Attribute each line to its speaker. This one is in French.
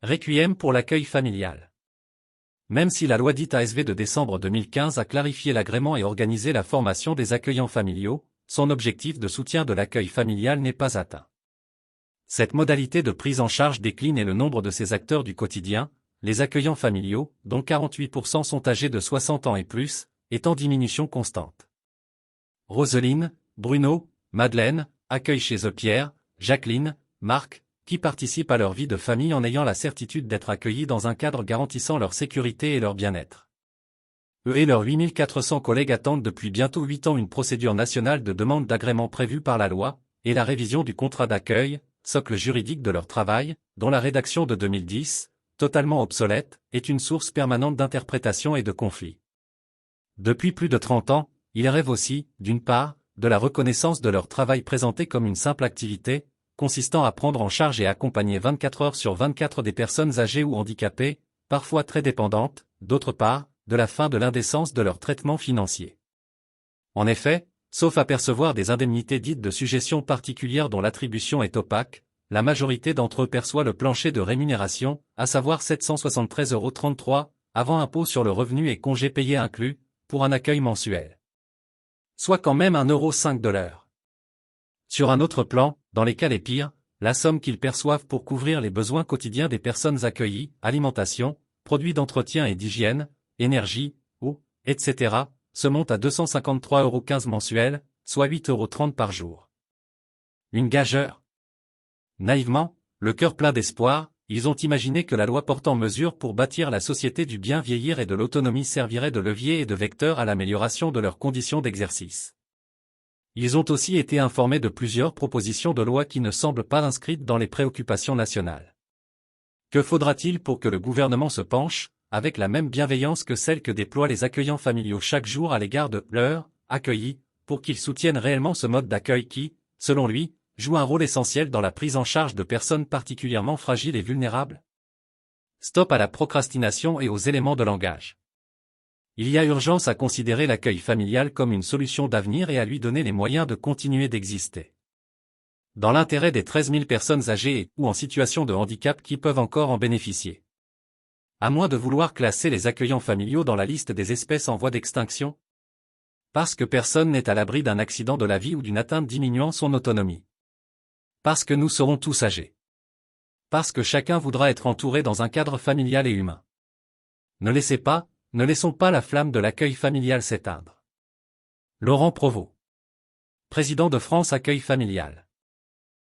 Speaker 1: Requiem pour l'accueil familial. Même si la loi dite ASV de décembre 2015 a clarifié l'agrément et organisé la formation des accueillants familiaux, son objectif de soutien de l'accueil familial n'est pas atteint. Cette modalité de prise en charge décline et le nombre de ces acteurs du quotidien, les accueillants familiaux, dont 48% sont âgés de 60 ans et plus, est en diminution constante. Roseline, Bruno, Madeleine, accueillent chez eux Pierre, Jacqueline, Marc, qui participent à leur vie de famille en ayant la certitude d'être accueillis dans un cadre garantissant leur sécurité et leur bien-être. Eux et leurs 8400 collègues attendent depuis bientôt 8 ans une procédure nationale de demande d'agrément prévue par la loi, et la révision du contrat d'accueil, socle juridique de leur travail, dont la rédaction de 2010, totalement obsolète, est une source permanente d'interprétation et de conflits. Depuis plus de 30 ans, ils rêvent aussi, d'une part, de la reconnaissance de leur travail présenté comme une simple activité, consistant à prendre en charge et accompagner 24 heures sur 24 des personnes âgées ou handicapées, parfois très dépendantes, d'autre part, de la fin de l'indécence de leur traitement financier. En effet, sauf à percevoir des indemnités dites de sujétion particulière dont l'attribution est opaque, la majorité d'entre eux perçoit le plancher de rémunération, à savoir 773,33 €, avant impôt sur le revenu et congés payés inclus, pour un accueil mensuel. Soit quand même 1,05 € de l'heure. Sur un autre plan, dans les cas les pires, la somme qu'ils perçoivent pour couvrir les besoins quotidiens des personnes accueillies, alimentation, produits d'entretien et d'hygiène, énergie, eau, etc., se monte à 253,15 € mensuels, soit 8,30 € par jour. Une gageure. Naïvement, le cœur plein d'espoir, ils ont imaginé que la loi portant mesures pour bâtir la société du bien vieillir et de l'autonomie servirait de levier et de vecteur à l'amélioration de leurs conditions d'exercice. Ils ont aussi été informés de plusieurs propositions de loi qui ne semblent pas inscrites dans les préoccupations nationales. Que faudra-t-il pour que le gouvernement se penche, avec la même bienveillance que celle que déploient les accueillants familiaux chaque jour à l'égard de leurs accueillis, pour qu'ils soutiennent réellement ce mode d'accueil qui, selon lui, joue un rôle essentiel dans la prise en charge de personnes particulièrement fragiles et vulnérables? Stop à la procrastination et aux éléments de langage. Il y a urgence à considérer l'accueil familial comme une solution d'avenir et à lui donner les moyens de continuer d'exister. Dans l'intérêt des 13 000 personnes âgées ou en situation de handicap qui peuvent encore en bénéficier. À moins de vouloir classer les accueillants familiaux dans la liste des espèces en voie d'extinction. Parce que personne n'est à l'abri d'un accident de la vie ou d'une atteinte diminuant son autonomie. Parce que nous serons tous âgés. Parce que chacun voudra être entouré dans un cadre familial et humain. Ne laissons pas la flamme de l'accueil familial s'éteindre. Laurent Provost. Président de France Accueil Familial.